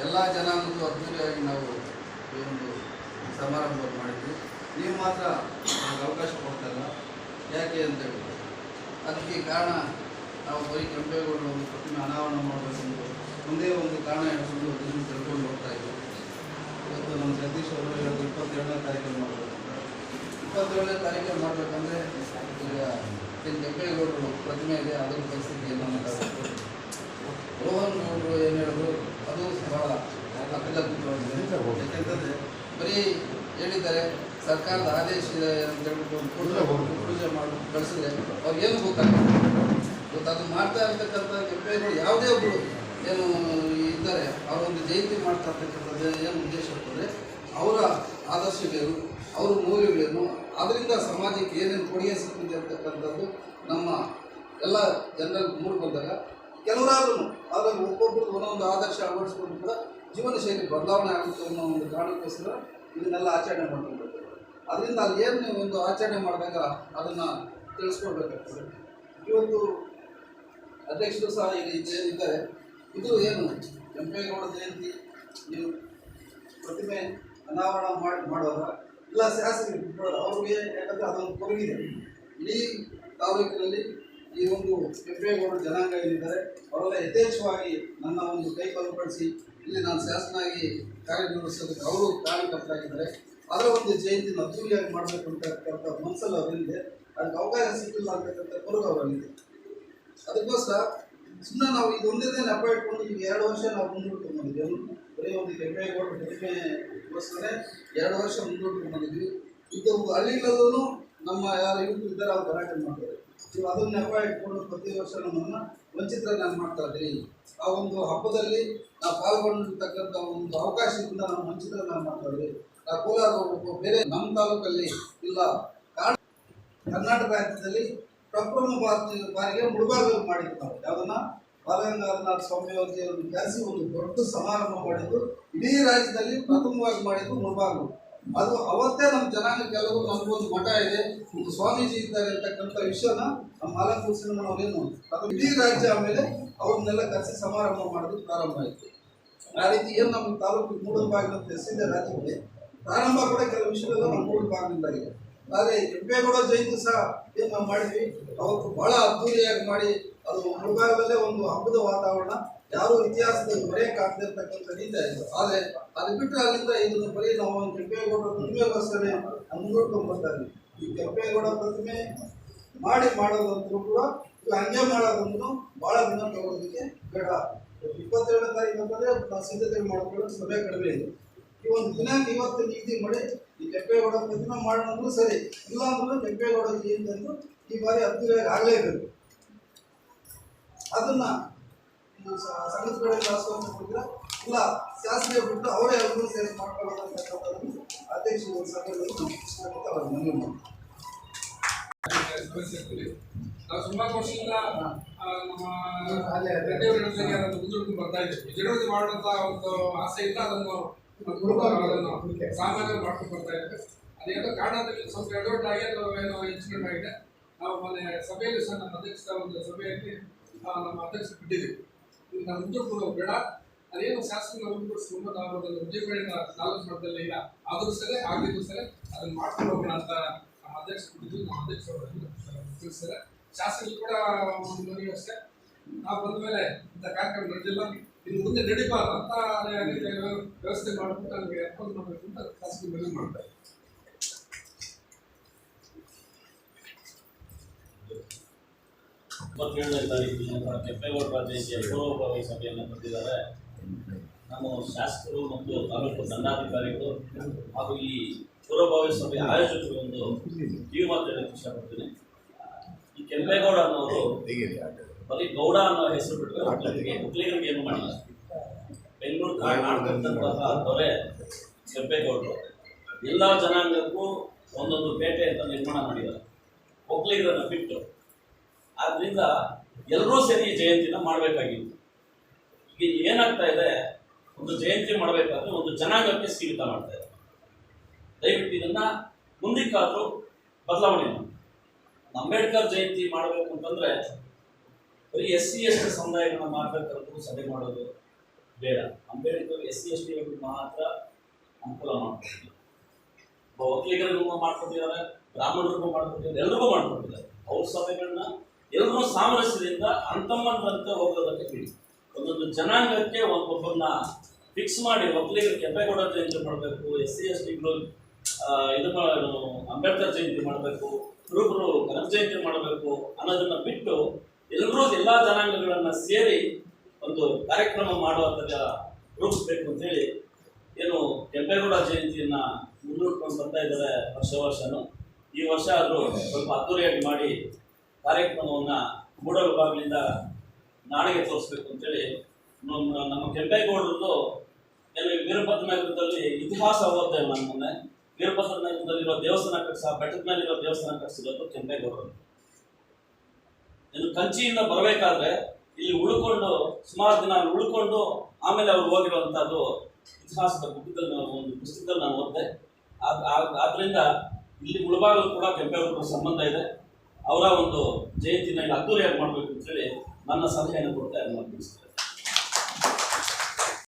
ಎಲ್ಲ ಜನಾಂಗಕ್ಕೂ ಅದ್ಭುತವಾಗಿ ನಾವು ಈ ಒಂದು ಸಮಾರಂಭವನ್ನು ಮಾಡಿದ್ವಿ. ನೀವು ಮಾತ್ರ ನಮಗೆ ಅವಕಾಶ ಕೊಡ್ತಾ ಇಲ್ಲ. ಯಾಕೆ ಅಂತ ಹೇಳಿದ್ರೆ ಅದಕ್ಕೆ ಕಾರಣ ನಾವು ಬರೀ ಕೆಂಪೇಗೌಡರ ಒಂದು ಪ್ರತಿಮೆ ಅನಾವರಣ ಮಾಡಬೇಕೆಂದು ಒಂದೇ ಒಂದು ಕಾರಣ ಹಿಡ್ಕೊಂಡು ಅದನ್ನು ತಿಳ್ಕೊಂಡು ಹೋಗ್ತಾ ಇದ್ವಿ. ಇವತ್ತು ನಮ್ಮ ಜಗದೀಶ್ ಅವರು ಹೇಳೋದು 22ನೇ ತಾರೀಕಲ್ಲಿ ಮಾಡಬೇಕಂತ. 22ನೇ ತಾರೀಕಲ್ಲಿ ಮಾಡಬೇಕಂದ್ರೆ ಈಗ ಏನು ಕೆಂಪೇಗೌಡರು ಪ್ರತಿಮೆ ಇದೆ, ಅದರ ಪರಿಸ್ಥಿತಿ ಏನು ಮಾತಾಡಬೇಕು. ರೋಹನ್ ಗೌಡರು ಏನು ಹೇಳಿದ್ರು ಅದು ಭಾಳ ಅರ್ಥಗರ್ಭಿತವಾಗಿದೆ. ಯಾಕೆಂತಂದರೆ ಬರೀ ಹೇಳಿದ್ದಾರೆ ಸರ್ಕಾರದ ಆದೇಶ ಇದೆ ಅಂತ ಹೇಳ್ಬಿಟ್ಟು ಪೂಜೆ ಮಾಡಿ ಕಳಿಸಿದ್ರೆ ಅವ್ರಿಗೇನು ಗೊತ್ತಾಗ್ತದೆ. ಇವತ್ತು ಅದು ಮಾಡ್ತಾ ಇರ್ತಕ್ಕಂಥ ಕೆಂಪೇಗೌಡರು ಯಾವುದೇ ಒಬ್ಬರು ಏನು ಇದ್ದಾರೆ ಅವರ ಒಂದು ಜಯಂತಿ ಮಾಡ್ತಾ ಇರ್ತಕ್ಕಂಥದ್ದು ಏನು ಉದ್ದೇಶ ಇರ್ತದೆ, ಅವರ ಆದರ್ಶಗಳೇನು, ಅವರ ಮೌಲ್ಯಗಳೇನು, ಅದರಿಂದ ಸಮಾಜಕ್ಕೆ ಏನೇನು ಕೊಡುಗೆ ಸಿಗ್ತಿದೆ ಅಂತಕ್ಕಂಥದ್ದು ನಮ್ಮ ಎಲ್ಲ ಜನರಲ್ಲಿ ಮೂಡಿ ಬಂದಾಗ ಕೆಲವರಾದ್ರೂ ಅದರಲ್ಲಿ ಒಬ್ಬೊಬ್ಬರು ಒಂದೊಂದು ಆದರ್ಶ ಅಳವಡಿಸ್ಕೊಂಡು ಕೂಡ ಜೀವನ ಶೈಲಿ ಬದಲಾವಣೆ ಆಗುತ್ತೆ ಅನ್ನೋ ಒಂದು ಕಾರಣಕ್ಕೋಸ್ಕರ ಇದನ್ನೆಲ್ಲ ಆಚರಣೆ ಮಾಡ್ಕೊಳ್ಬೇಕು. ಅದರಿಂದ ಅಲ್ಲಿ ಏನು ಒಂದು ಆಚರಣೆ ಮಾಡಿದಾಗ ಅದನ್ನು ತಿಳಿಸ್ಕೊಳ್ಬೇಕಾಗ್ತದೆ. ಇವತ್ತು ಅಧ್ಯಕ್ಷರು ಸಹ ಈಗ ಇದ್ದಾರೆ. ಇದು ಏನು ಕೆಂಪೇಗೌಡ ಜಯಂತಿ ನೀವು ಪ್ರತಿಮೆ ಅನಾವರಣ ಮಾಡುವಾಗ ಇಲ್ಲ ಶಾಸಕರು ಅವ್ರಿಗೆ ಯಾಕಂದರೆ ಅದೊಂದು ಕೊರಗಿದೆ. ಇಡೀ ತಾಲೂಕಿನಲ್ಲಿ ಈ ಒಂದು ಕೆಂಪೇಗೌಡ ಜನಾಂಗ ಏನಿದ್ದಾರೆ ಅವರೆಲ್ಲ ಯಥೇಚ್ಛವಾಗಿ ನನ್ನ ಒಂದು ಕೈ ಬಲಪಡಿಸಿ ಇಲ್ಲಿ ನಾನು ಶಾಸಕನಾಗಿ ಕಾರ್ಯನಿರ್ವಹಿಸೋದಕ್ಕೆ ಅವರು ಕಾರಣಕರ್ತರಾಗಿದ್ದಾರೆ. ಅದರ ಒಂದು ಜಯಂತಿನ ಅದ್ದೂರಿಯಾಗಿ ಮಾಡಬೇಕು ಅಂತಕ್ಕಂಥ ಮನಸ್ಸಲ್ಲಿ ಅವರಿದೆ. ಅದಕ್ಕೆ ಅವಕಾಶ ಸಿಕ್ಕಿಲ್ಲ ಅಂತಕ್ಕಂಥ ಕೊರಗು ಅವರಲ್ಲಿದೆ. ಅದಕ್ಕೋಸ್ಕರ ಸುಮ್ಮನೆ ನಾವು ಇದೊಂದೇ ನೆಪ ಇಟ್ಕೊಂಡು ಈಗ 2 ವರ್ಷ ನಾವು ಮುಂದೂಡ್ಕೊಂಡು ಬಂದಿದ್ದೇವೆ. ಬರೀ ಒಂದು ಕೆಂಪೇಗೌಡ ಪ್ರತಿಮೆಗೋಸ್ಕರ 2 ವರ್ಷ ಮುಂದೂಡ್ಕೊಂಡು ಬಂದಿದ್ವಿ. ಇದು ಹಳ್ಳಿಗಳಲ್ಲೂ ನಮ್ಮ ಯಾರು ಯುವಕರು ಇದ್ದಾರೆ ಅವ್ರು ಗಲಾಟೆ ಮಾಡ್ತಾರೆ. ನೀವು ಅದನ್ನು ನೆಪ ಇಟ್ಕೊಂಡು ಪ್ರತಿ ವರ್ಷ ನಮ್ಮನ್ನು ವಂಚಿತರನ್ನಾಗಿ ಮಾಡ್ತಾ ಇದ್ದೀರಿ. ಆ ಒಂದು ಹಬ್ಬದಲ್ಲಿ ನಾವು ಪಾಲ್ಗೊಂಡಿರ್ತಕ್ಕಂಥ ಒಂದು ಅವಕಾಶದಿಂದ ನಾವು ವಂಚಿತರನ್ನಾಗಿ ಮಾಡ್ತಾ ಇದ್ದೀವಿ. ಆ ಕೋಲಾರ ಬೇರೆ ನಮ್ಮ ತಾಲೂಕಲ್ಲಿ ಇಲ್ಲ. ಕರ್ನಾಟಕ ರಾಜ್ಯದಲ್ಲಿ ಪ್ರಪ್ರಥಮ ಬಾರಿಗೆ ಮುಳಬಾಗಿಲು ಮಾಡಿದ್ದು ನಾವು ಯಾವುದನ್ನ ಬಾಲಗಂಗಾಧರನಾಥ ಸ್ವಾಮಿಯವರಿಗೆ ಕರೆಸಿ ಒಂದು ದೊಡ್ಡ ಸಮಾರಂಭ ಮಾಡಿದ್ದು ಇಡೀ ರಾಜ್ಯದಲ್ಲಿ ಪ್ರಥಮವಾಗಿ ಮಾಡಿದ್ದು ಮುಳಬಾಗಿಲು. ಅದು ಅವತ್ತೇ ನಮ್ಮ ಜನಾಂಗ ಕೆಲವರು ನಮಗೊಂದು ಮಠ ಇದೆ, ಒಂದು ಸ್ವಾಮೀಜಿ ಇದ್ದಾರೆ ಅಂತಕ್ಕಂಥ ವಿಷಯನ ನಮ್ಮ ಆಲಂಪುರ ಸಿನಿಮಾವರೇನು ಅದು ಇಡೀ ರಾಜ್ಯ ಆಮೇಲೆ ಅವ್ರನ್ನೆಲ್ಲ ಕರೆಸಿ ಸಮಾರಂಭ ಮಾಡೋದು ಪ್ರಾರಂಭ ಆಯಿತು. ಆ ರೀತಿ ಏನು ನಮ್ಮ ತಾಲೂಕು ಮೂಡಲಬಾಗಿಲು ಅಂತ ಹೆಸರಿದೆ ರಾಜ್ಯದಲ್ಲಿ ಪ್ರಾರಂಭ ಕೂಡ ಕೆಲವು ವಿಷಯಗಳೆಲ್ಲ ನಮ್ಮ ಮೂಡಲಬಾಗಿಲಿಂದಾಗಿದೆ. ಆದರೆ ಕೆಂಪೇಗೌಡ ಜಯಂತಿ ಸಹ ಏನು ನಾವು ಮಾಡಿದ್ವಿ ಅವತ್ತು ಭಾಳ ಅದ್ದೂರಿಯಾಗಿ ಮಾಡಿ ಅದು ಮುಳಬಾಗಿಲಲ್ಲೇ ಒಂದು ಹಬ್ಬದ ವಾತಾವರಣ ಯಾರೂ ಇತಿಹಾಸದಲ್ಲಿ ಮರೆಯೋಕ್ಕಾಗದೇ ಇರ್ತಕ್ಕಂಥ ರೀತಿ ಆಯಿತು. ಆದರೆ ಅದು ಬಿಟ್ಟರೆ ಅಲ್ಲಿಂದ ಇದನ್ನು ಬರೀ ನಾವು ಒಂದು ಕೆಂಪೇಗೌಡ ಪ್ರತಿಮೆಗೋಸ್ಕರ ಮುಂದೂಡ್ಕೊಂಡು ಬರ್ತಾ ಇದ್ವಿ. ಈ ಕೆಂಪೇಗೌಡ ಪ್ರತಿಮೆ ಮಾಡೋದಂತೂ ಕೂಡ ಈಗ ಹಂಗೆ ಮಾಡೋದಂತೂ ಭಾಳ ದಿನ ತಗೊಳ್ಳೋದಕ್ಕೆ ಬೇಡ. 22ನೇ ತಾರೀಕು ಅಂತಂದರೆ ನಾವು ಸಿದ್ಧತೆ ಮಾಡ್ಕೊಳ್ಳೋದು ಸಭೆ ಕಡಿಮೆ ಇದೆ. ಈ ಒಂದು ದಿನಾಂಕ ಇವತ್ತು ನಿಗದಿ ಮಾಡಿ ಈ ಕೆಂಪೇಗೌಡ ಪ್ರತಿಮೆ ಮಾಡೋದು ಸರಿ, ಇಲ್ಲ ಅಂದ್ರೆ ಕೆಂಪೇಗೌಡ ಜಯಂತಿ ಅಂತ ಈ ಬಾರಿ ಅದ್ದೂರಿಯಾಗಿ ಆಗಲೇಬೇಕು. ಅದನ್ನ ಸಂಘದ ಕಡೆಯಿಂದ ಆಸ್ವಾದ ಕೊಟ್ಟಿದ್ರೆ ಇಲ್ಲ ಶಾಸಕರೇ ಬಿಟ್ಟು ಅವರೇ ಎಲ್ಲರೂ ಸೇರಿ ಮಾಡ್ಕೊಳ್ಳೋದಂತಕ್ಕಂಥದ್ದನ್ನು ಅಧ್ಯಕ್ಷರು ಸಭೆಯಲ್ಲಿ ಅವ್ರ ಮನವಿ ಮಾಡಿ ನಾವು ಸುಮಾರು ವರ್ಷದಿಂದ ನಮ್ಮ ಮುಂದೂಡ್ಕೊಂಡು ಬರ್ತಾ ಇದ್ದೀವಿ. ವಿಜಯೋತ್ಸವ ಮಾಡುವಂತ ಒಂದು ಆಸೆ ಇಲ್ಲ, ಅದನ್ನು ಸಾಮಾನ್ಯ ಮಾಡ್ಕೊಂಡು ಬರ್ತಾ ಇದ್ದೇವೆ. ಅದೇನೋ ಕಾರಣದಲ್ಲಿ ಸ್ವಲ್ಪ ಎಡವಟ್ಟಾಗಿ ಅದು ಏನೋ ಇನ್ಸಿಡೆಂಟ್ ಆಗಿದೆ. ನಾವು ಮೊನ್ನೆ ಸಭೆಯಲ್ಲಿ ಸಹ ನಮ್ಮ ಅಧ್ಯಕ್ಷರ ಒಂದು ಸಭೆಯಲ್ಲಿ ನಮ್ಮ ಅಧ್ಯಕ್ಷರು ಬಿಟ್ಟಿದ್ದೀವಿ. ಈಗ ನಾವು ಮುಂದೂಡ್ಕೊಂಡು ಬೇಡ, ಅದೇನು ಶಾಸಕರ ಮುಂದೂಡಿಸ್ಕೊಂಡು ನಾವು ಅದನ್ನು ವಿಜಯಪುರದಿಂದ ತಾಲೂಕು ಮಟ್ಟದಲ್ಲಿ ಇಲ್ಲ ಆದರೂ ಸರಿ ಆಗಿದ್ದು ಸರಿ ಅದನ್ನು ಮಾಡ್ಕೊಂಡು ಹೋಗೋಣ ಅಂತ ನಮ್ಮ ಅಧ್ಯಕ್ಷರು ಬಿಟ್ಟಿದ್ವಿ. ನಮ್ಮ ಅಧ್ಯಕ್ಷರು ತಿಳಿಸಿದ್ದಾರೆ. ಶಾಸಕರು ಕೂಡ ಒಂದು ಮನವಿ ಅಷ್ಟೇ, ನಾವು ಬಂದ ಮೇಲೆ ಇಂಥ ಕಾರ್ಯಕ್ರಮ ನಡೆದಿಲ್ಲ, ಇನ್ನು ಮುಂದೆ ನಡೀಬಾರ್ದು ಅಂತ ವ್ಯವಸ್ಥೆ ಮಾಡಿಬಿಟ್ಟು ನಮಗೆ ಅರ್ಪಣೆ ಮಾಡಬೇಕು ಅಂತ ಶಾಸಕರು ಮನವಿ ಮಾಡ್ತಾರೆ. ಇಪ್ಪತ್ತೇಳನೇ ತಾರೀಕಿನ ಕೆಂಪೇಗೌಡರ ಜಯಂತಿಯ ಪೂರ್ವಭಾವಿ ಸಭೆಯನ್ನು ಕರೆದಿದ್ದಾರೆ. ನಾನು ಶಾಸಕರು ಮತ್ತು ತಾಲೂಕು ದಂಡಾಧಿಕಾರಿಗಳು ಹಾಗೂ ಈ ಪೂರ್ವಭಾವಿ ಸಭೆ ಆಯೋಜಕರು ಒಂದು ಕಿವಿ ಮಾತು ಹೇಳಕ್ಕೆ ಇಷ್ಟಪಡ್ತೀನಿ. ಈ ಕೆಂಪೇಗೌಡ ಅನ್ನೋರು ಬರೀ ಗೌಡ ಅನ್ನೋ ಹೆಸರು ಬಿಟ್ಟು ಒಕ್ಕಲಿಗರಿಗೆ ಏನು ಮಾಡಿಲ್ಲ. ಬೆಂಗಳೂರು ಕರ್ನಾಟಕದಂತಹ ದೊರೆ ಕೆಂಪೇಗೌಡರು ಎಲ್ಲ ಜನಾಂಗಕ್ಕೂ ಒಂದೊಂದು ಪೇಟೆ ಅಂತ ನಿರ್ಮಾಣ ಮಾಡಿದ್ದಾರೆ, ಒಕ್ಕಲಿಗರನ್ನು ಬಿಟ್ಟು. ಆದ್ದರಿಂದ ಎಲ್ಲರೂ ಸೇರಿ ಜಯಂತಿನ ಮಾಡಬೇಕಾಗಿತ್ತು. ಈಗ ಏನಾಗ್ತಾ ಇದೆ, ಒಂದು ಜಯಂತಿ ಮಾಡಬೇಕಾದ್ರೆ ಒಂದು ಜನಾಂಗಕ್ಕೆ ಸೀಮಿತ ಮಾಡ್ತಾ ಇದೆ. ದಯವಿಟ್ಟು ಇದನ್ನು ಮುಂದಕ್ಕಾದರೂ ಬದಲಾವಣೆ ಮಾಡಿ. ಅಂಬೇಡ್ಕರ್ ಜಯಂತಿ ಮಾಡಬೇಕು ಅಂತಂದರೆ ಬರೀ SC ST ಸಮುದಾಯಗಳನ್ನ ಮಾತ್ರ ಕರೆದು ಸಭೆ ಮಾಡೋದು, ಬೇಡ. ಅಂಬೇಡ್ಕರ್ SC ST ಮಾತ್ರ ಅನುಕೂಲ ಮಾಡ್ಕೊಟ್ಟಿದ್ದಾರೆ. ಒಕ್ಕಲಿಗರಿಗೂ ಮಾಡ್ಕೊಟ್ಟಿದ್ದಾರೆ, ಬ್ರಾಹ್ಮಣರಿಗೂ ಮಾಡ್ಕೊಟ್ಟಿದ್ದಾರೆ, ಎಲ್ರಿಗೂ ಮಾಡ್ಕೊಟ್ಟಿದ್ದಾರೆ. ಅವ್ರ ಸಭೆಗಳನ್ನ ಎಲ್ಲರೂ ಸಾಮರಸ್ಯದಿಂದ ಅಂತಮ್ಮಂತೆ ಹೋಗೋದಕ್ಕೆ ಬಿಡಿ. ಒಂದೊಂದು ಜನಾಂಗಕ್ಕೆ ಒಬ್ಬೊಬ್ಬರನ್ನ ಫಿಕ್ಸ್ ಮಾಡಿ ಒಕ್ಕಲಿಗರು ಕೆಂಪೇಗೌಡ ಜಯಂತಿ ಮಾಡಬೇಕು, SC ST ಇದು ಅಂಬೇಡ್ಕರ್ ಜಯಂತಿ ಮಾಡಬೇಕು, ಕುರುಬರು ಕನಕ ಜಯಂತಿ ಮಾಡಬೇಕು ಅನ್ನೋದನ್ನ ಬಿಟ್ಟು ಎಲ್ಲರೂ ಎಲ್ಲಾ ಜನಾಂಗಗಳನ್ನ ಸೇರಿ ಒಂದು ಕಾರ್ಯಕ್ರಮ ಮಾಡುವಂತ ರೂಪಿಸ್ಬೇಕು ಅಂತ ಹೇಳಿ ಏನು ಕೆಂಪೇಗೌಡ ಜಯಂತಿಯನ್ನ ಮುನ್ನೂಡ್ಕೊಂಡು ಬರ್ತಾ ಇದ್ದಾರೆ ವರ್ಷನೂ. ಈ ವರ್ಷ ಆದರೂ ಸ್ವಲ್ಪ ಅದ್ದೂರಿಯಾಗಿ ಮಾಡಿ ಕಾರ್ಯಕ್ರಮವನ್ನ ಮೂಡಲಬಾಗಿಲಿಂದ ನಾಡಿಗೆ ತೋರಿಸ್ಬೇಕು ಅಂತೇಳಿ ನಮ್ಮ ಕೆಂಪೇಗೌಡರದ್ದು ಏನು ವೀರಭದ್ರ ನಗರದಲ್ಲಿ ಇತಿಹಾಸ ಓದ್ತೇವೆ. ನಾನು ಮೊನ್ನೆ ವೀರಭದ್ರ ನಗರದಲ್ಲಿರೋ ದೇವಸ್ಥಾನ ಬೆಟ್ಟದ ಮೇಲಿರೋ ದೇವಸ್ಥಾನ ಕಟ್ಟಿಸಿರೋದು ಕೆಂಪೇಗೌಡರು. ಇನ್ನು ಕಂಚಿಯಿಂದ ಬರಬೇಕಾದ್ರೆ ಇಲ್ಲಿ ಉಳ್ಕೊಂಡು ಸುಮಾರು ದಿನ ಉಳ್ಕೊಂಡು ಆಮೇಲೆ ಅವ್ರು ಹೋಗಿರುವಂತಹದ್ದು ಇತಿಹಾಸದ ಒಂದು ಪುಸ್ತಕದಲ್ಲಿ ನಾನು ಓದಿದೆ. ಆದ್ರಿಂದ ಇಲ್ಲಿ ಮುಳಬಾಗಲು ಕೂಡ ಕೆಂಪೇಗೌಡರ ಸಂಬಂಧ ಇದೆ. ಅವರ ಒಂದು ಜಯಂತಿನ ಅದ್ದೂರಿಯಾಗಿ ಮಾಡಬೇಕು ಅಂತ ಹೇಳಿ ನನ್ನ ಸಲಹೆಯನ್ನು ಕೊಡ್ತಾ ಇದ್ದೀನಿ.